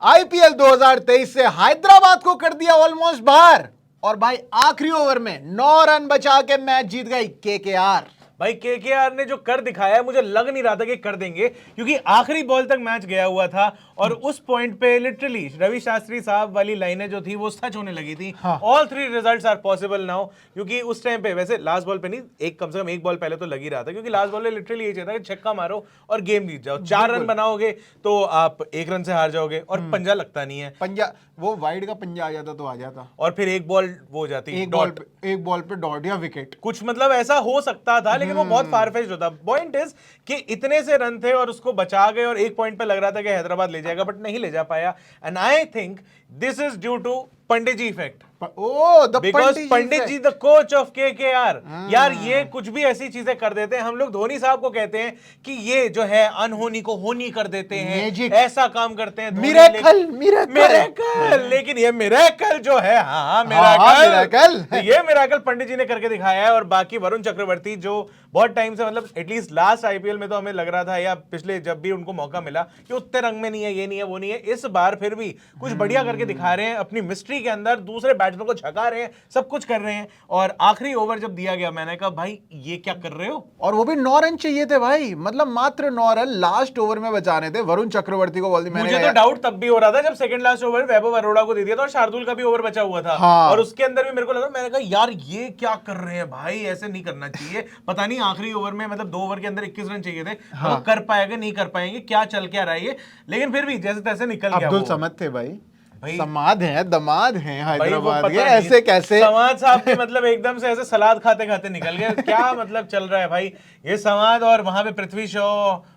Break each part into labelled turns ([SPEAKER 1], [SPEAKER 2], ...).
[SPEAKER 1] IPL 2023 से हैदराबाद को कर दिया ऑलमोस्ट बाहर और भाई आखिरी ओवर में 9 रन बचा के मैच जीत गई केकेआर।
[SPEAKER 2] भाई केकेआर ने जो कर दिखाया है, मुझे लग नहीं रहा था कि कर देंगे, क्योंकि आखिरी बॉल तक मैच गया हुआ था और उस पॉइंट पे लिटरली रवि शास्त्री साहब वाली लाइनें जो थी वो सच होने लगी थी। All 3 results are possible now, क्योंकि उस टाइम पे वैसे लास्ट बॉल पे नहीं, एक कम से कम एक बॉल पहले तो लग ही रहा था, क्योंकि लास्ट बॉल में लिटरली ये चाहिए था कि छक्का मारो और गेम जीत जाओ। 4 रन बनाओगे तो आप 1 रन से हार जाओगे और पंजा लगता नहीं है।
[SPEAKER 1] पंजा वो वाइड का पंजा आ जाता तो आ जाता,
[SPEAKER 2] और फिर एक बॉल वो हो जाती,
[SPEAKER 1] एक बॉल पे डॉट या विकेट,
[SPEAKER 2] कुछ मतलब ऐसा हो सकता था, लेकिन वो बहुत फारफेच्ड होता। पॉइंट इज कि इतने से रन थे और उसको बचा गए और एक पॉइंट पे लग रहा था कि हैदराबाद ले जाएगा, बट नहीं ले जा पाया। And I think this is due to Pandit ji effect. Because Pandit ji the coach of KKR. यार ये कुछ भी ऐसी चीजें कर देते हैं, हम लोग धोनी साहब को कहते हैं कि ये जो है अनहोनी को होनी कर देते हैं, ऐसा काम करते हैं, मिरेकल। लेकिन ये मिरेकल जो है, मिरेकल, ये मिरेकल पंडित जी ने करके दिखाया है। और बाकी वरुण चक्रवर्ती जो बहुत टाइम से, मतलब एटलीस्ट लास्ट आईपीएल में तो हमें लग रहा था, या पिछले जब भी उनको मौका मिला, कि उतने रंग में नहीं है, ये नहीं है, वो नहीं है, इस बार फिर भी कुछ बढ़िया करके दिखा रहे हैं। अपनी मिस्ट्री के अंदर दूसरे बैट्समैन को छका रहे हैं, सब कुछ कर रहे हैं। और आखिरी ओवर जब दिया गया, मैंने कहा भाई ये क्या कर रहे हो।
[SPEAKER 1] और वो भी 9 रन चाहिए थे भाई, मतलब मात्र 9 रन लास्ट ओवर में बचाने थे। वरुण चक्रवर्ती को बोल दी।
[SPEAKER 2] मुझे तो डाउट तब भी हो रहा था जब सेकंड लास्ट ओवर वैभव अरोड़ा को दे दिया था और शार्दुल का भी ओवर बचा हुआ था। और उसके अंदर भी मेरे को लगा, मैंने कहा यार ये क्या कर रहे हैं भाई, ऐसे नहीं करना चाहिए। पता नहीं आखिरी ओवर में, मतलब 2 ओवर के अंदर 21 रन चाहिए थे, वो कर पाएंगे नहीं कर पाएंगे, क्या चल क्या रहा है ये। लेकिन फिर भी जैसे तैसे निकल गया।
[SPEAKER 1] अब्दुल समद थे भाई, समाद हैं, दमाद हैं हैदराबाद के, ऐसे कैसे
[SPEAKER 2] समाद साहब के मतलब एकदम से ऐसे सलाद खाते खाते निकल गए। क्या मतलब चल रहा है भाई ये समाद, और वहां पे पृथ्वी शॉ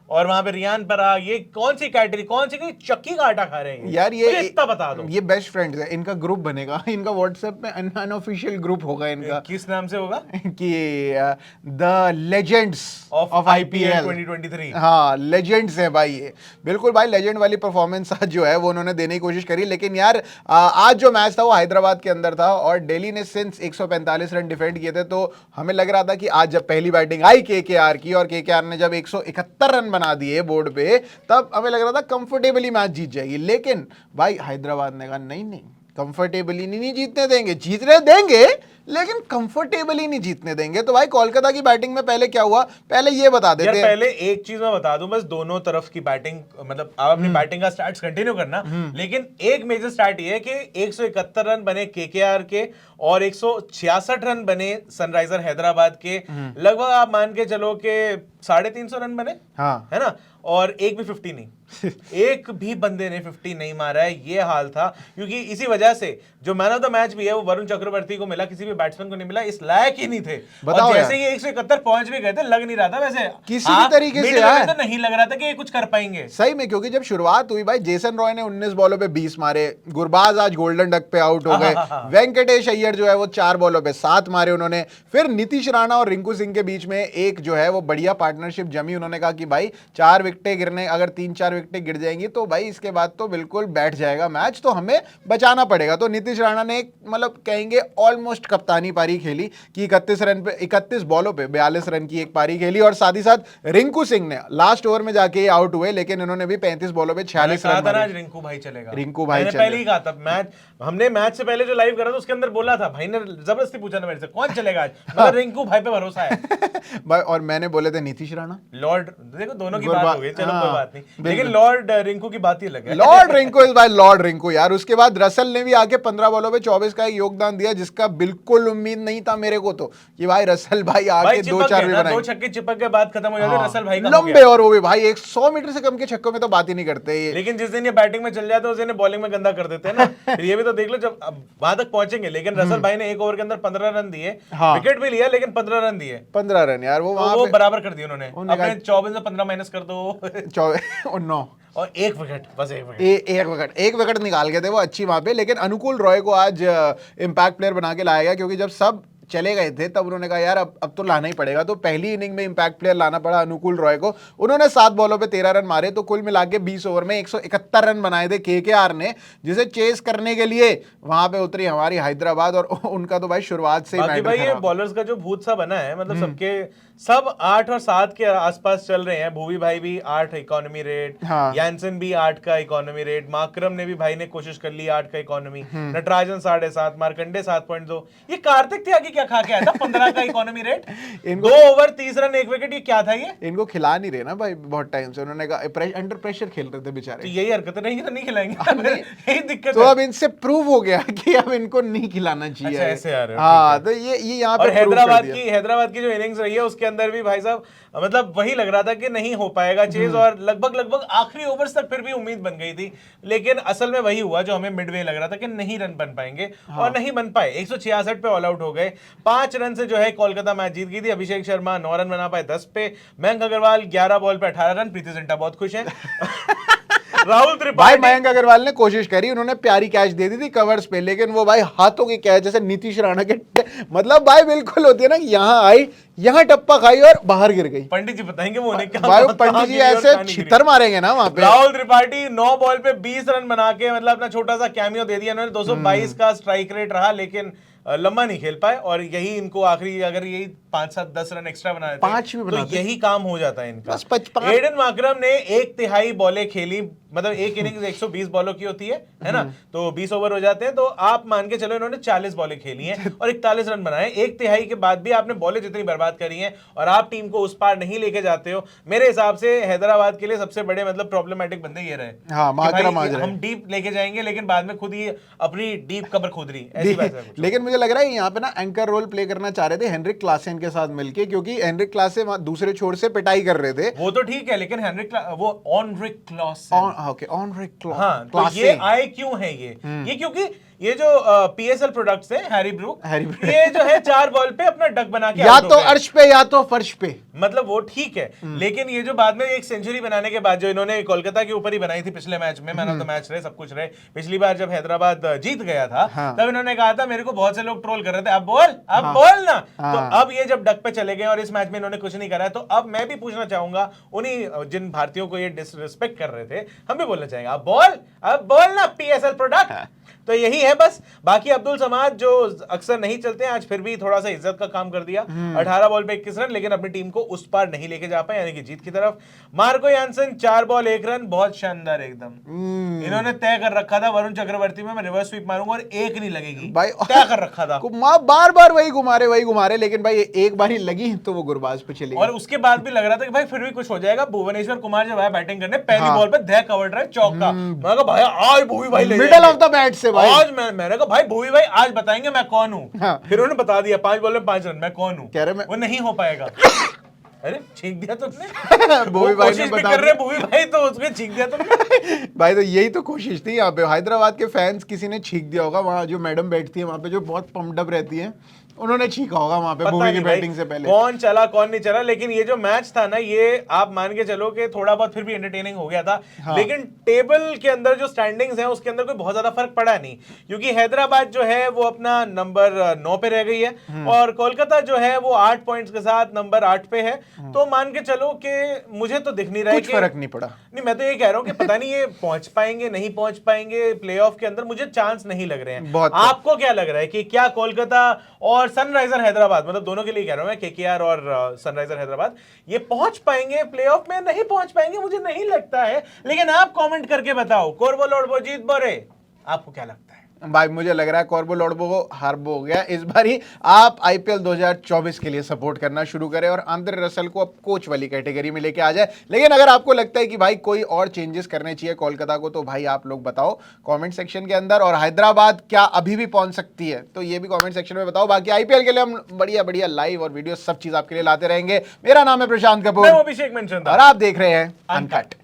[SPEAKER 2] और वहां पे रियान पराग, ये कौन सी कैटेगरी, कौन सी चक्की का आटा खा रहे हैं
[SPEAKER 1] यार। ये
[SPEAKER 2] इतना बता दो।
[SPEAKER 1] ये बेस्ट फ्रेंड्स है, इनका ग्रुप बनेगा, इनका व्हाट्सएप में अनऑफिशियल ग्रुप होगा इनका।
[SPEAKER 2] किस नाम से होगा?
[SPEAKER 1] कि द लेजेंड्स ऑफ आईपीएल
[SPEAKER 2] 2023।
[SPEAKER 1] हाँ, लेजेंड्स है भाई ये, बिल्कुल भाई लेजेंड वाली परफॉर्मेंस आज जो है वो उन्होंने देने की कोशिश करी। लेकिन यार आज जो मैच था वो हैदराबाद के अंदर था और दिल्ली ने सिंस 145 रन डिफेंड किए थे, तो हमें लग रहा था कि आज जब पहली बैटिंग आई केकेआर की और केकेआर ने जब 171 रन बना दिए बोर्ड पे, तब हमें लग रहा था कंफर्टेबली मैच जीत जाएगी। लेकिन भाई हैदराबाद ने कहा नहीं, कंफर्टेबली नहीं जीतने देंगे, जीतने देंगे लेकिन कंफर्टेबली नहीं जीतने देंगे। तो भाई कोलकाता की बैटिंग में पहले क्या हुआ, पहले ये बता देते हैं।
[SPEAKER 2] पहले एक चीज मैं बता दूं, बस दोनों तरफ की बैटिंग, मतलब आप अपनी बैटिंग का स्टार्ट कंटिन्यू करना, लेकिन एक मेजर स्टार्ट ये है कि 171 रन बने केकेआर के और 166 रन बने सनराइजर हैदराबाद के। लगभग आप मान के चलो कि 350 रन बने,
[SPEAKER 1] हाँ
[SPEAKER 2] है ना, और एक भी 50 नहीं एक भी बंदे ने 50 नहीं मारा है, ये हाल था। क्योंकि इसी वजह से जो मैन ऑफ द मैच भी है वो वरुण चक्रवर्ती को मिला, किसी भी बैट्समैन को नहीं मिला, इस लायक ही नहीं थे। और जैसे ये 171 पहुंच भी गए थे, लग नहीं रहा था वैसे
[SPEAKER 1] किसी भी तरीके से यार,
[SPEAKER 2] तो नहीं लग रहा था कि ये कुछ कर पाएंगे
[SPEAKER 1] सही में। क्योंकि जब शुरुआत हुई भाई, जेसन रॉय ने 19 बॉलों पे 20 मारे, गुरबाज आज गोल्डन डक पे आउट हो गए, वेंकटेश अय्यर जो है वो 4 बॉलों पे 7 मारे उन्होंने। फिर नीतीश राणा और रिंकू सिंह के बीच में एक जो है वो बढ़िया पार्टनरशिप जमी। उन्होंने कहा कि भाई 4 विकेटें गिरने, अगर 3-4 विकेटें गिर जाएंगी तो भाई इसके बाद तो बिल्कुल बैठ जाएगा मैच, तो हमें बचाना पड़ेगा। तो नीतीश राणा ने मतलब कहेंगे ऑलमोस्ट कप्तानी पारी खेली कि 31 रन पे 31 बॉलों पे 42 रन की एक पारी खेली। और साथ ही साथ रिंकू सिंह ने लास्ट ओवर में जाके आउट हुए, लेकिन इन्होंने भी 35 बॉलों पे 46 रन मारे।
[SPEAKER 2] रिंकू भाई चलेगा,
[SPEAKER 1] रिंकू भाई
[SPEAKER 2] मैंने पहले ही कहा था। मैच हमने मैच से पहले जो लाइव करा था उसके अंदर बोला था, भाई ने जबरदस्ती पूछा था मेरे से कौन चलेगा आज, मतलब रिंकू भाई पे भरोसा है
[SPEAKER 1] भाई। और मैंने बोले थे नीतीश राणा,
[SPEAKER 2] लॉर्ड, देखो दोनों की बात हो गई, चलो कोई बात नहीं, लेकिन लॉर्ड रिंकू की बात ही अलग है।
[SPEAKER 1] लॉर्ड रिंकू इज भाई लॉर्ड रिंकू यार। उसके बाद रसल ने भी आके 15 बॉलों पे 24 का एक योगदान दिया, जिसका बिल्कुल उम्मीद नहीं था मेरे को तो कि भाई रसल भाई आके 2-4 भी बनाएंगे।
[SPEAKER 2] 2 छक्के चिपक के बाद खत्म हो जाते रसल भाई का
[SPEAKER 1] लंबे, और वो भी भाई 100 मीटर से कम के छक्कों में तो बात ही नहीं करते ये।
[SPEAKER 2] लेकिन जिस दिन ये बैटिंग में चल जाते हैं उस दिन बॉलिंग में गंदा कर देते हैं ना। फिर ये भी तो देख लो, जब वहां तक पहुंचेंगे। लेकिन रसल भाई ने एक ओवर के अंदर 15 रन दिए, विकेट भी लिया, लेकिन 15 रन दिए।
[SPEAKER 1] 15 रन यार, वो
[SPEAKER 2] बराबर कर दिए उन्होंने। अपने 24 से 15 माइनस कर दो
[SPEAKER 1] 9
[SPEAKER 2] और एक विकेट, बस
[SPEAKER 1] एक विकेट निकाल गए थे वो अच्छी वहां पे। लेकिन अनुकूल रॉय को आज इम्पैक्ट प्लेयर बना के लाया गया, क्योंकि जब सब चले गए थे तब उन्होंने कहा यार अब तो लाना ही पड़ेगा। तो पहली इनिंग में इम्पैक्ट प्लेयर लाना पड़ा अनुकूल रॉय को। उन्होंने 7 बॉलों पे 13 रन मारे, तो कुल मिला के 20 ओवर में 171 रन बनाए थे केकेआर ने, जिसे चेस करने के लिए वहां पे उतरी हमारी हैदराबाद। और उनका तो भाई शुरुआत से ही
[SPEAKER 2] भाई ये बॉलर्स का जो भूत सा बना है, मतलब सबके सब 8 और 7 के आसपास चल रहे हैं। भुवी भाई भी 8 इकोनॉमी रेट,
[SPEAKER 1] हाँ।
[SPEAKER 2] यानसन भी 8 का इकोनॉमी रेट, माकरम ने भी भाई ने कोशिश कर ली 8 का इकोनॉमी, नटराजन 7.5, मार्कंडे 7.2। ये कार्तिक त्यागी क्या खा के आया था 15 का economy rate, 2 over 30 run 1 wicket, ये क्या था ये?
[SPEAKER 1] इनको खिला नहीं रहे ना भाई बहुत टाइम से, उन्होंने कहा अंडर प्रेशर खेल रहे थे
[SPEAKER 2] तो
[SPEAKER 1] बेचारे।
[SPEAKER 2] यही हरकतें नहीं तो नहीं खिलाएंगे यही दिक्कत
[SPEAKER 1] तो
[SPEAKER 2] है।
[SPEAKER 1] अब इनसे प्रूव हो गया कि अब इनको नहीं खिलाना चाहिए।
[SPEAKER 2] अच्छा, ऐसे आ रहे हो,
[SPEAKER 1] हाँ, तो ये यहाँ पे
[SPEAKER 2] और
[SPEAKER 1] prove कर दिया।
[SPEAKER 2] हैदराबाद की जो इनिंग्स रही है उसके अंदर भी भाई साहब मतलब वही लग रहा था कि नहीं हो पाएगा चेज, और लगभग आखिरी ओवर्स तक फिर भी उम्मीद बन गई थी, लेकिन असल में वही हुआ जो हमें मिडवे लग रहा था कि नहीं रन बन पाएंगे, और नहीं बन पाए। 166 पे ऑल आउट हो गए। 5 रन से जो है कोलकाता मैच जीत गई थी। अभिषेक शर्मा 9 रन बना पाए 10 पे, मयंक अग्रवाल 11 बॉल पे 18 रन। प्रीति जिंटा बहुत खुश है राहुल
[SPEAKER 1] भाई
[SPEAKER 2] त्रिपाठी,
[SPEAKER 1] मयंक अग्रवाल ने कोशिश करी, उन्होंने प्यारी कैच दे दी थी कवर्स पे, लेकिन वो भाई हाथों की कैच जैसे नीतीश राणा के मतलब भाई बिल्कुल होती है ना, यहाँ आई, यहाँ टप्पा खाई और बाहर गिर गई।
[SPEAKER 2] पंडित जी बताएंगे वो उन्हें क्या
[SPEAKER 1] भाई
[SPEAKER 2] कहाँ
[SPEAKER 1] पंडित जी
[SPEAKER 2] गिरी और
[SPEAKER 1] ऐसे
[SPEAKER 2] कहाँ नहीं गिरी।
[SPEAKER 1] छितर मारेंगे ना वहां पे।
[SPEAKER 2] राहुल त्रिपाठी 9 बॉल पे 20 रन बना के मतलब अपना छोटा सा कैमियो दे दिया उन्होंने। 222 का स्ट्राइक रेट रहा, लेकिन लंबा नहीं खेल पाए, और यही इनको आखिरी अगर यही 5-7-10 रन एक्स्ट्रा बना देते
[SPEAKER 1] 5 भी
[SPEAKER 2] तो
[SPEAKER 1] बनाते।
[SPEAKER 2] यही काम हो जाता है इनका।
[SPEAKER 1] बस 55
[SPEAKER 2] एडन माकरम ने 1/3 बॉलें खेली, मतलब एक इनिंग्स 120 बॉलों की होती है ना, तो 20 ओवर हो जाते हैं, तो आप मान के चलो इन्होंने 40 बॉलें खेली हैं और 41 रन बनाए। 1/3 के बाद भी आपने बॉलें जितनी बर्बाद करी हैं और आप टीम को उस पार नहीं लेके जाते हो। मेरे हिसाब से हैदराबाद के लिए सबसे बड़े मतलब प्रॉब्लमेटिक बंदे ये रहे।
[SPEAKER 1] हाँ,
[SPEAKER 2] कि भाई
[SPEAKER 1] माकरम आज रहे।
[SPEAKER 2] हम डीप लेके जाएंगे, लेकिन बाद में खुद ही अपनी डीप कब्र खोद रही, ऐसी बात है कुछ।
[SPEAKER 1] लेकिन मुझे लग रहा है यहाँ पे ना एंकर रोल प्ले करना चाह रहे थे हेनरिक क्लासेन के साथ मिलके, क्योंकि हेनरिक क्लासेन दूसरे छोर से पिटाई कर रहे थे।
[SPEAKER 2] वो तो ठीक है, लेकिन वो ऑनरिक क्लॉस
[SPEAKER 1] ओके, ऑनरिक
[SPEAKER 2] हाँ, तो ये आए क्यों है ये क्योंकि ये जो पीएसएल प्रोडक्ट्स है हैरी ब्रूक, ये जो है 4 बॉल पे अपना डक बना के
[SPEAKER 1] या तो अर्श पे या तो फर्श पे,
[SPEAKER 2] मतलब वो ठीक है, लेकिन ये जो बाद में एक सेंचुरी बनाने के बाद जो इन्होंने कोलकाता के ऊपर ही बनाई थी पिछले मैच में, मैन ऑफ द मैच रहे, सब कुछ रहे। पिछली बार जब हैदराबाद जीत गया था तब इन्होंने कहा था, मेरे को बहुत से लोग ट्रोल कर रहे थे, अब बोल ना। तो अब ये जब डक पे चले गए और इस मैच में इन्होंने कुछ नहीं करा, तो अब मैं भी पूछना चाहूंगा उन्हीं जिन भारतीयों को ये डिसरिस्पेक्ट कर रहे थे, हम भी बोलना चाहेंगे, अब बोल ना पीएसएल प्रोडक्ट। तो यही है बस। बाकी अब्दुल समाद जो अक्सर नहीं चलते हैं, आज फिर भी थोड़ा सा इज्जत का काम कर दिया। 18 बॉल पे 21 रन, लेकिन अपनी टीम को उस पार नहीं लेके जा पाए, यानी कि जीत की तरफ। मार्को यानसन 4 बॉल 1 रन, बहुत शानदार एकदम। इन्होंने तय कर रखा था वरुण चक्रवर्ती में मैं रिवर्स स्वीप मारूंगा और एक नहीं लगेगी,
[SPEAKER 1] भाई
[SPEAKER 2] तय कर रखा था।
[SPEAKER 1] बार बार वही घुमा रहे, लेकिन भाई एक बार ही लगी तो वो गुरबाज पे चली।
[SPEAKER 2] और उसके बाद भी लग रहा था कि भाई फिर भी कुछ हो जाएगा। भुवनेश्वर कुमार जब आया बैटिंग करने, पहली बॉल पे दे कवर ड्राइव चौका, मैंने कहा भाई आज भुवी भाई ले
[SPEAKER 1] मिडल ऑफ द बैट से भाई।
[SPEAKER 2] आज मैंने कहा भाई भुवी भाई आज बताएंगे मैं कौन हूँ।
[SPEAKER 1] हाँ।
[SPEAKER 2] फिर उन्होंने बता दिया 5 बॉल में 5 रन, मैं कौन हूँ,
[SPEAKER 1] कह रहे मैं
[SPEAKER 2] वो नहीं हो पाएगा। अरे छींक दिया तुमने
[SPEAKER 1] भुवी भाई ने
[SPEAKER 2] कोशिश भी
[SPEAKER 1] बता
[SPEAKER 2] कर रहे भुवी भाई, तो उसमें छींक दिया तुमने।
[SPEAKER 1] भाई तो यही तो कोशिश थी यहाँ पे। हैदराबाद के फैंस किसी ने छींक दिया होगा, वहाँ जो मैडम बैठती है वहाँ पे जो बहुत पम्प्ड अप रहती है, उन्होंने छीका होगा वहाँ पे
[SPEAKER 2] पता
[SPEAKER 1] भुवी की
[SPEAKER 2] नहीं भाई
[SPEAKER 1] बैटिंग से पहले।
[SPEAKER 2] कौन चला कौन नहीं चला, लेकिन ये जो मैच था ना, ये आप मान के चलो कि थोड़ा बहुत फिर भी एंटरटेनिंग हो गया था। हाँ। लेकिन टेबल के अंदर जो स्टैंडिंग्स हैं उसके अंदर कोई बहुत ज्यादा फर्क पड़ा नहीं, क्योंकि हैदराबाद जो है वो अपना नंबर 9 पे रह गई है और कोलकाता जो है वो 8 पॉइंट्स के साथ नंबर 8 पे है। तो मान के चलो कि मुझे तो दिख नहीं रहा है
[SPEAKER 1] कुछ फर्क नहीं पड़ा।
[SPEAKER 2] नहीं, मैं तो ये कह रहा हूँ कि पता नहीं ये पहुंच पाएंगे नहीं पहुंच पाएंगे प्लेऑफ के अंदर, मुझे चांस नहीं लग रहे हैं। आपको क्या लग रहा है कि क्या कोलकाता और सनराइजर हैदराबाद, मतलब दोनों के लिए कह रहा हूं मैं, केकेआर और सनराइजर हैदराबाद, ये पहुंच पाएंगे प्लेऑफ में? नहीं पहुंच पाएंगे, मुझे नहीं लगता है। लेकिन आप कमेंट करके बताओ, कोरबो लोडबो जीत बोरे, आपको क्या लगता है?
[SPEAKER 1] भाई मुझे लग रहा है कॉर्बो लोडबो को हारबो हो गया इस बार ही। आप आईपीएल 2024 के लिए सपोर्ट करना शुरू करें और आंद्रे रसल को अब कोच वाली कैटेगरी में लेके आ जाए। लेकिन अगर आपको लगता है कि भाई कोई और चेंजेस करने चाहिए कोलकाता को, तो भाई आप लोग बताओ कमेंट सेक्शन के अंदर। और हैदराबाद क्या अभी भी पहुंच सकती है, तो ये भी कमेंट सेक्शन में बताओ। बाकी आईपीएल के लिए हम बढ़िया बढ़िया लाइव और वीडियो सब चीज आपके लिए लाते रहेंगे। मेरा नाम है प्रशांत कपूर,
[SPEAKER 2] मैं अभिषेक मेंशन
[SPEAKER 1] और आप देख रहे हैं अनकट।